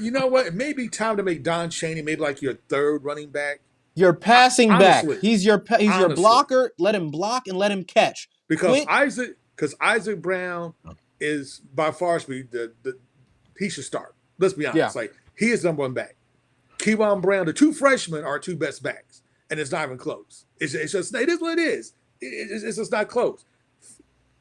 You know what? It may be time to make Don Chaney maybe like your 3rd running back. Your passing back. He's your blocker. Let him block and let him catch. Because Isaac Brown is by far he should start. Let's be honest. Yeah. Like he is number 1 back. Kevon Brown, the 2 freshmen are 2 best backs, and it's not even close. It is what it is. It's just not close.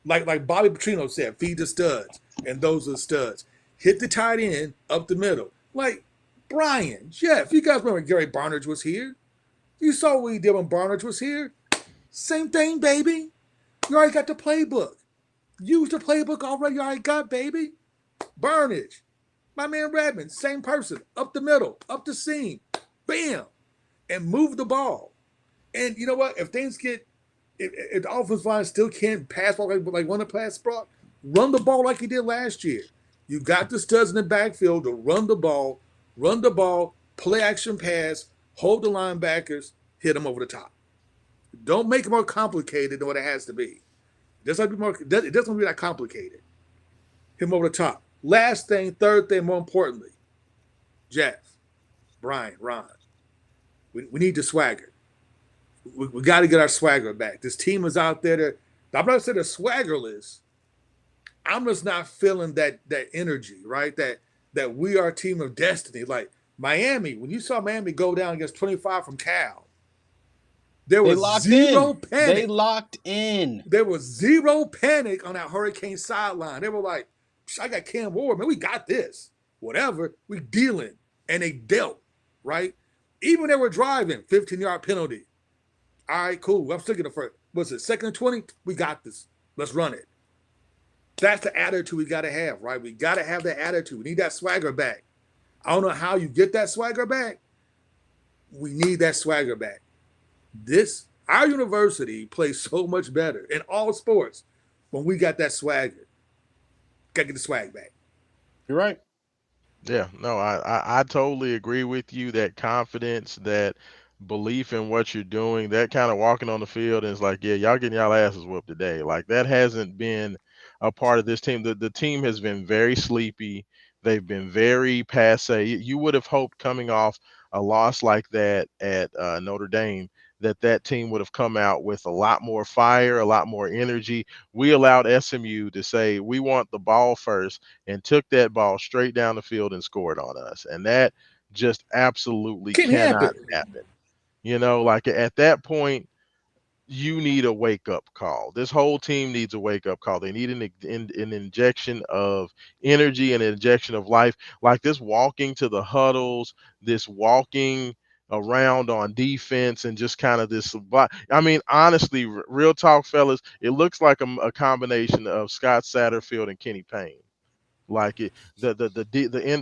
Like Bobby Petrino said, feed the studs, and those are the studs. Hit the tight end up the middle. Like Brian, Jeff, you guys remember Gary Barnidge was here? You saw what he did when Barnidge was here? Same thing, baby. You already got the playbook. Use the playbook already. You already got, baby. Barnidge, my man Redmond, same person. Up the middle, up the seam. Bam. And move the ball. And you know what? If things get if the offensive line still can't pass ball like one of the pass brought, run the ball like he did last year. You got the studs in the backfield to run the ball, play action pass, hold the linebackers, hit them over the top. Don't make it more complicated than what it has to be. It doesn't have to be that complicated. Hit them over the top. Last thing, third thing, more importantly, Jeff, Brian, Ron, we need the swagger. We got to get our swagger back. This team is out there. I'm not saying they're swaggerless. I'm just not feeling that energy, right? That we are a team of destiny. Like Miami, when you saw Miami go down against 25 from Cal, there was zero panic. They locked in. There was zero panic on that Hurricane sideline. They were like, I got Cam Ward, man. We got this. Whatever. We dealing. And they dealt, right? Even they were driving, 15-yard penalty. All right, cool. I'm still getting the first. What's it, 2nd and 20? We got this. Let's run it. That's the attitude we got to have, right? We got to have that attitude. We need that swagger back. I don't know how you get that swagger back. We need that swagger back. Our university plays so much better in all sports when we got that swagger. Got to get the swag back. You're right. Yeah, no, I totally agree with you. That confidence, that belief in what you're doing, that kind of walking on the field, and it's like, yeah, y'all getting y'all asses whooped today. Like that hasn't been a part of this team. The team has been very sleepy. They've been very passe. You would have hoped coming off a loss like that at Notre Dame that team would have come out with a lot more fire, a lot more energy. We allowed SMU to say we want the ball first and took that ball straight down the field and scored on us. And that just absolutely cannot happen. You know, like at that point, you need a wake-up call. This whole team needs a wake-up call. They need an injection of energy and an injection of life. Like this walking to the huddles, this walking around on defense and just kind of this. I mean, honestly, real talk, fellas, it looks like a combination of Scott Satterfield and Kenny Payne. Like it,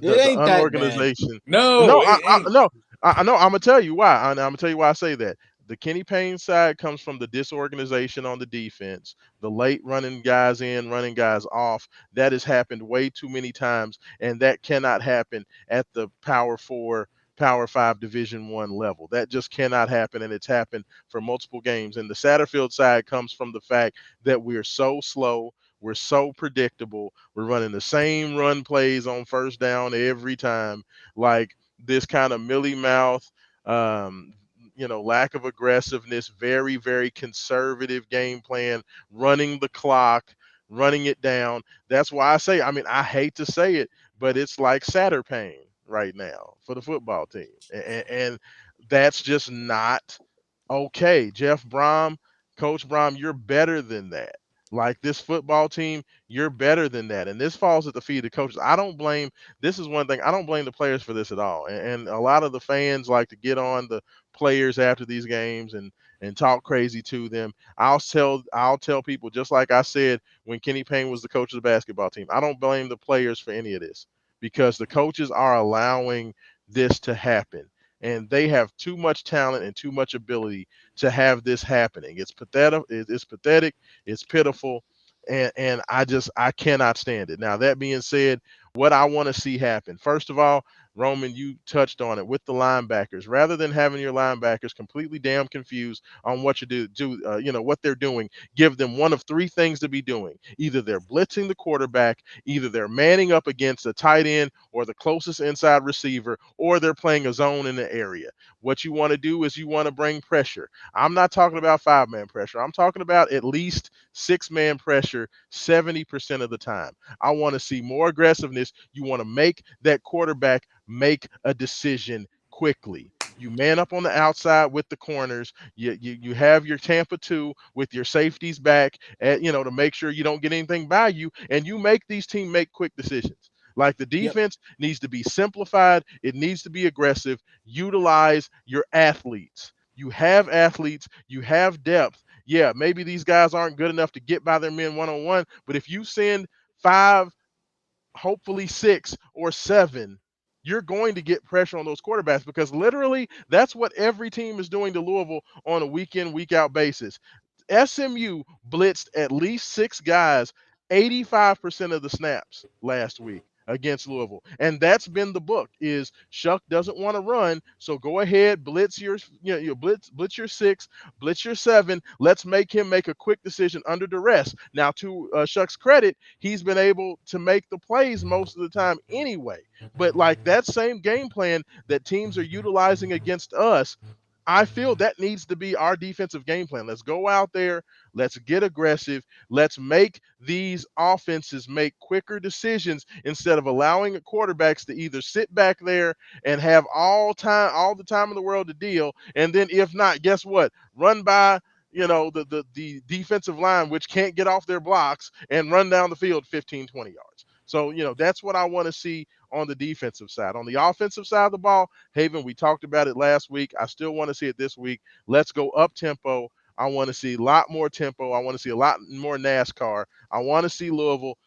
It the ain't that bad. unorganization. No, No, it ain't. no, I know. I'm gonna tell you why. I'm gonna tell you why I say that. The Kenny Payne side comes from the disorganization on the defense, the late running guys in, running guys off. That has happened way too many times, and that cannot happen at the Power Four, Power Five, Division One level. That just cannot happen, and it's happened for multiple games. And the Satterfield side comes from the fact that we're so slow. We're so predictable. We're running the same run plays on first down every time. Like this kind of millie mouth, um, lack of aggressiveness, very, very conservative game plan, running the clock, running it down. That's why I say, I mean, I hate to say it, but it's like Satterpain right now for the football team. And that's just not okay. Jeff Brom, Coach Brom, you're better than that. Like this football team, you're better than that. And this falls at the feet of the coaches. I don't blame, this is one thing, I don't blame the players for this at all. And a lot of the fans like to get on the players after these games and talk crazy to them. I'll tell people, just like I said when Kenny Payne was the coach of the basketball team, I don't blame the players for any of this because the coaches are allowing this to happen. And they have too much talent and too much ability to have this happening. It's pathetic. It's pathetic. It's pitiful. And I cannot stand it. Now, that being said, what I want to see happen, first of all, Roman, you touched on it with the linebackers. Rather than having your linebackers completely damn confused on what what they're doing, give them one of three things to be doing. Either they're blitzing the quarterback, either they're manning up against a tight end or the closest inside receiver, or they're playing a zone in the area. What you want to do is you want to bring pressure. I'm not talking about 5-man pressure. I'm talking about at least 6-man pressure 70% of the time. I want to see more aggressiveness. You want to make that quarterback make a decision quickly. You man up on the outside with the corners. You have your Tampa 2 with your safeties back to make sure you don't get anything by you, and you make these teams make quick decisions. Like the Yep. defense needs to be simplified. It needs to be aggressive. Utilize your athletes. You have athletes. You have depth. Yeah, maybe these guys aren't good enough to get by their men one-on-one, but if you send 5, hopefully 6 or 7, you're going to get pressure on those quarterbacks because literally that's what every team is doing to Louisville on a week in, week out basis. SMU blitzed at least 6 guys 85% of the snaps last week against Louisville. And that's been the book is Shuck doesn't want to run, so go ahead, blitz your blitz your 6, blitz your 7. Let's make him make a quick decision under duress. Now to Shuck's credit, he's been able to make the plays most of the time anyway. But like that same game plan that teams are utilizing against us, I feel that needs to be our defensive game plan. Let's go out there. Let's get aggressive. Let's make these offenses make quicker decisions instead of allowing quarterbacks to either sit back there and have all the time in the world to deal. And then if not, guess what? Run by the defensive line, which can't get off their blocks and run down the field 15, 20 yards. So, that's what I want to see on the defensive side. On the offensive side of the ball, Haven, we talked about it last week. I still want to see it this week. Let's go up tempo. I want to see a lot more tempo. I want to see a lot more NASCAR. I want to see Louisville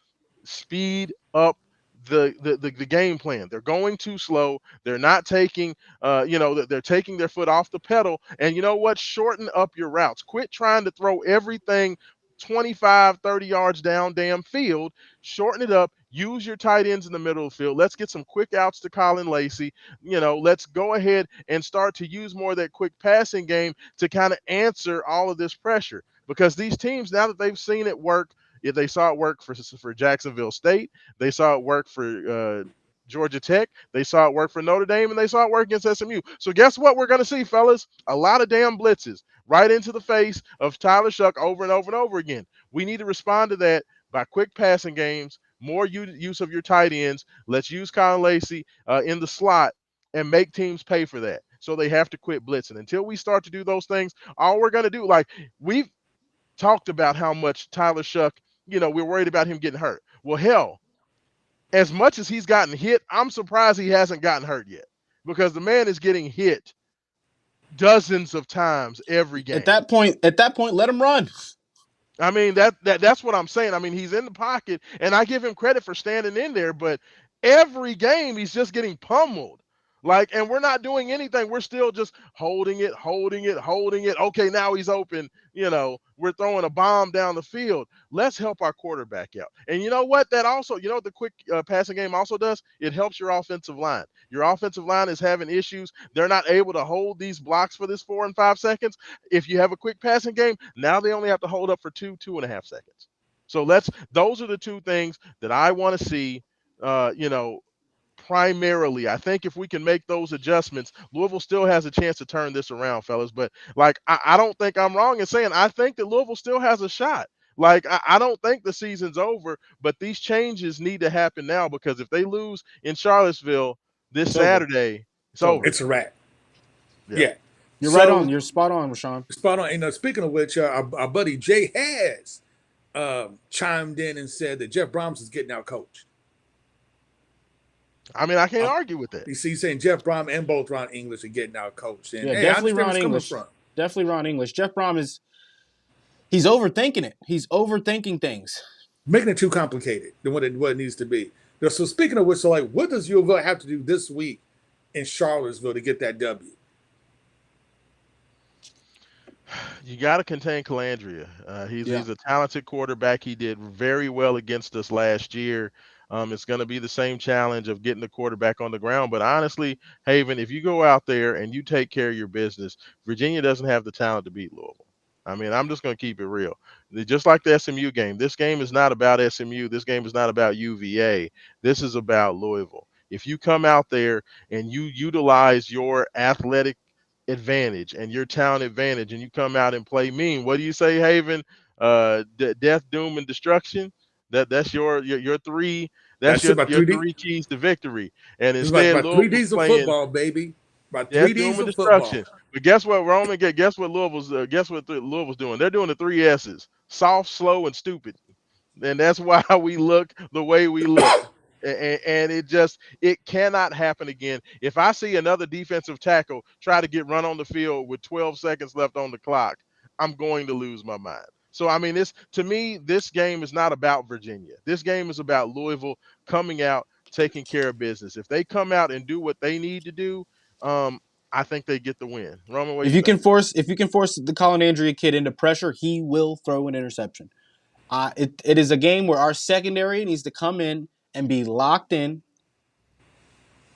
speed up the game plan. They're going too slow. They're not taking they're taking their foot off the pedal. And you know what? Shorten up your routes. Quit trying to throw everything 25, 30 yards down damn field. Shorten it up. Use your tight ends in the middle of the field. Let's get some quick outs to Colin Lacey. Let's go ahead and start to use more of that quick passing game to kind of answer all of this pressure. Because these teams, now that they've seen it work, if they saw it work for Jacksonville State, they saw it work for Georgia Tech, they saw it work for Notre Dame, and they saw it work against SMU. So guess what we're going to see, fellas? A lot of damn blitzes right into the face of Tyler Shuck over and over and over again. We need to respond to that by quick passing games, more use of your tight ends. Let's use Colin Lacey in the slot and make teams pay for that. So they have to quit blitzing. Until we start to do those things, all we're going to do, like we've talked about how much Tyler Shuck, we're worried about him getting hurt. Well, hell, as much as he's gotten hit, I'm surprised he hasn't gotten hurt yet because the man is getting hit dozens of times every game. At that point, let him run. I mean, that's what I'm saying. I mean, he's in the pocket, and I give him credit for standing in there, but every game he's just getting pummeled. Like, and we're not doing anything. We're still just holding it, holding it, holding it. Okay, now he's open. You know, we're throwing a bomb down the field. Let's help our quarterback out. And you know what? That also, you know what the quick passing game also does? It helps your offensive line. Your offensive line is having issues. They're not able to hold these blocks for this 4 and 5 seconds. If you have a quick passing game, now they only have to hold up for 2.5 seconds. So those are the two things that I want to see, you know, primarily. I think if we can make those adjustments, Louisville still has a chance to turn this around, fellas. But like, I don't think I'm wrong in saying I think that Louisville still has a shot. Like, I don't think the season's over, but these changes need to happen now, because if they lose in Charlottesville this Saturday, it's over. It's a wrap. Yeah. You're right on. You're spot on, Rashawn. Spot on. And speaking of which, our buddy Jay has chimed in and said that Jeff Brahms is getting out coached. I mean, I can't argue with that. You see, he's saying Jeff Brom and both Ron English are getting out coached. And, yeah, definitely Ron English. Definitely Ron English. Jeff Brom he's overthinking it. He's overthinking things. Making it too complicated than what it needs to be. So speaking of which, so like, what does U have to do this week in Charlottesville to get that W? You got to contain Calandria. He's a talented quarterback. He did very well against us last year. It's going to be the same challenge of getting the quarterback on the ground. But honestly, Haven, if you go out there and you take care of your business, Virginia doesn't have the talent to beat Louisville. I mean, I'm just going to keep it real. Just like the SMU game, this game is not about SMU. This game is not about UVA. This is about Louisville. If you come out there and you utilize your athletic advantage and your talent advantage and you come out and play mean, what do you say, Haven? Death, doom, and destruction. That's your three. That's your three keys to victory. And instead, about 3 Ds of football, baby. About 3 Ds of destruction. But guess what, Roman? Guess what Louisville's doing? They're doing the 3 S's: soft, slow, and stupid. And that's why we look the way we look. And it cannot happen again. If I see another defensive tackle try to get run on the field with 12 seconds left on the clock, I'm going to lose my mind. So, I mean, to me, this game is not about Virginia. This game is about Louisville coming out, taking care of business. If they come out and do what they need to do, I think they get the win. Roman, what if you can force the Calandria kid into pressure, he will throw an interception. It is a game where our secondary needs to come in and be locked in.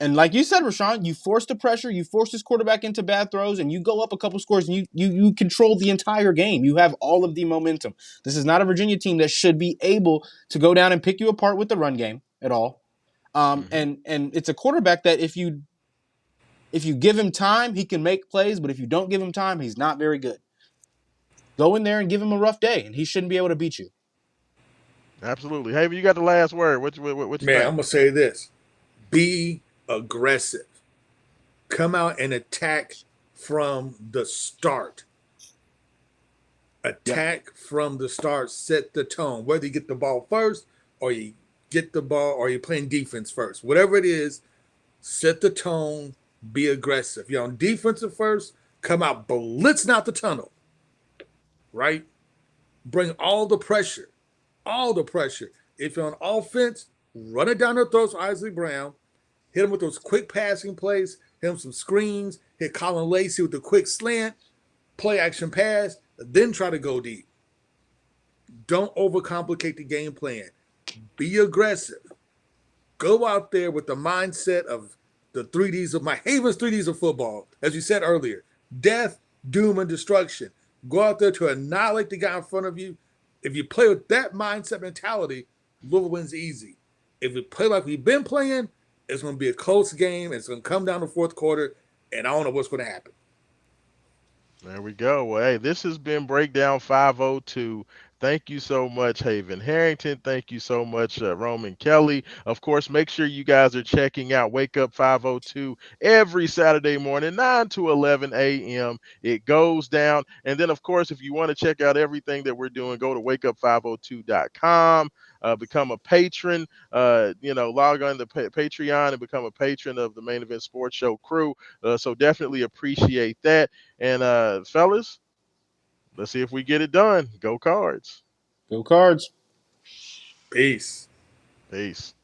And like you said, Rashawn, you force the pressure, you force this quarterback into bad throws, and you go up a couple scores, and you control the entire game. You have all of the momentum. This is not a Virginia team that should be able to go down and pick you apart with the run game at all. And it's a quarterback that if you give him time, he can make plays, but if you don't give him time, he's not very good. Go in there and give him a rough day, and he shouldn't be able to beat you. Absolutely. Hey, you got the last word. What you Man, think? I'm going to say this. Be aggressive. Come out and attack from the start. Attack from the start. Set the tone. Whether you get the ball first or you get the ball or you're playing defense first. Whatever it is, set the tone. Be aggressive. You're on defensive first. Come out blitzing out the tunnel. Right? Bring all the pressure. All the pressure. If you're on offense, run it down their throats for Isley Brown. Hit him with those quick passing plays. Hit him some screens. Hit Colin Lacey with the quick slant. Play action pass. Then try to go deep. Don't overcomplicate the game plan. Be aggressive. Go out there with the mindset of the 3 Ds of my Haven's 3 Ds of football. As you said earlier, death, doom, and destruction. Go out there to annihilate the guy in front of you. If you play with that mindset mentality, Louisville wins easy. If we play like we've been playing, it's going to be a close game. It's going to come down to the fourth quarter, and I don't know what's going to happen. There we go. Well, hey, this has been Breakdown 502. Thank you so much, Haven Harrington. Thank you so much, Roman Kelly. Of course, make sure you guys are checking out Wake Up 502 every Saturday morning, 9 to 11 a.m. It goes down. And then, of course, if you want to check out everything that we're doing, go to wakeup502.com. become a patron. Log on to Patreon and become a patron of the Main Event Sports Show crew. So definitely appreciate that. And fellas, let's see if we get it done. Go Cards. Go Cards. Peace. Peace.